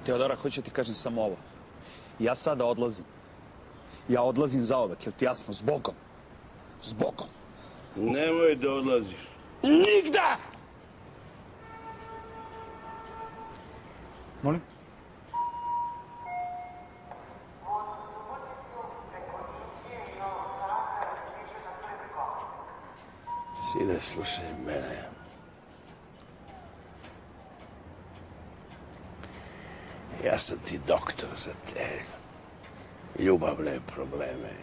Teodora, hoću ti kažem samo ovo. Ja sada odlazim. Ja odlazim zaovek, jel ti jasno? S Bogom. S Bogom. Nemoj da odlaziš. Nigde! Molim? Sine, slušaj mene. Ja sam ti doktor za te ljubavne probleme.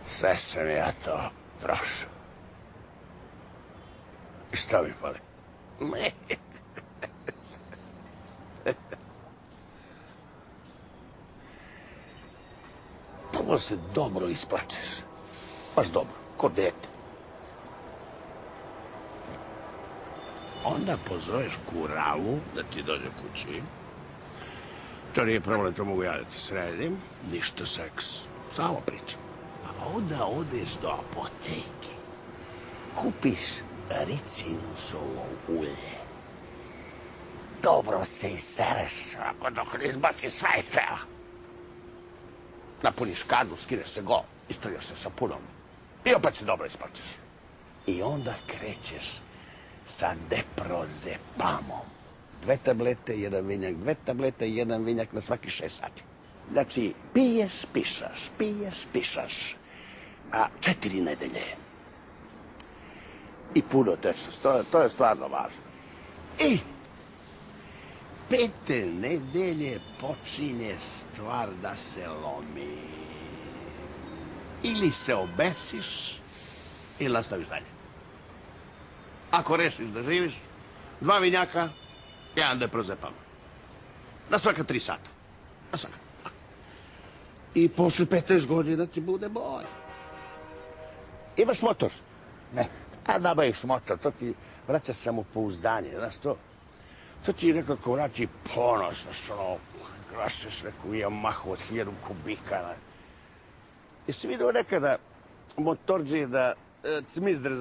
Sve sam ja to prošao. I šta mi fali? Prvo se dobro isplačeš. Baš dobro, ko dete. Onda pozoveš kuravu da ti dođe kući. To nije problem, to mogu ja da ti sredim. Ništa seks, samo pričam. A onda odeš do apoteke. Kupiš ricinusovo ulje. Dobro se isereš, ako dok ne izbaciš sve iz tela. Napuniš kadu, skineš se go, istrljaš se sapunom. I opet se dobro isplačeš. I onda krećeš sa deprozepamom. 2 tablete, 1 vinjak, 2 tablete, 1 vinjak na svaki 6 sati. Znači, piješ, pišaš, piješ, pišaš. A 4 nedelje. I puno tečnost, to je stvarno važno. I 5. nedelje počinje stvar da se lomi. Ili se obesiš, ili nastaviš dalje. Ako rešiš da živiš, 2 vinjaka, 1 deprozepam. Na svaka 3 sata. Na svaka. I posle 15 godina ti bude bolje. Imaš motor? Ne. A nabaviš motor, to ti vraća samopouzdanje, znaš to? To ti nekako vrati ponos, znaš ono, krašeš neku Yamahu od 1000 kubika. Jesi vidio nekada motorđi da cmizdre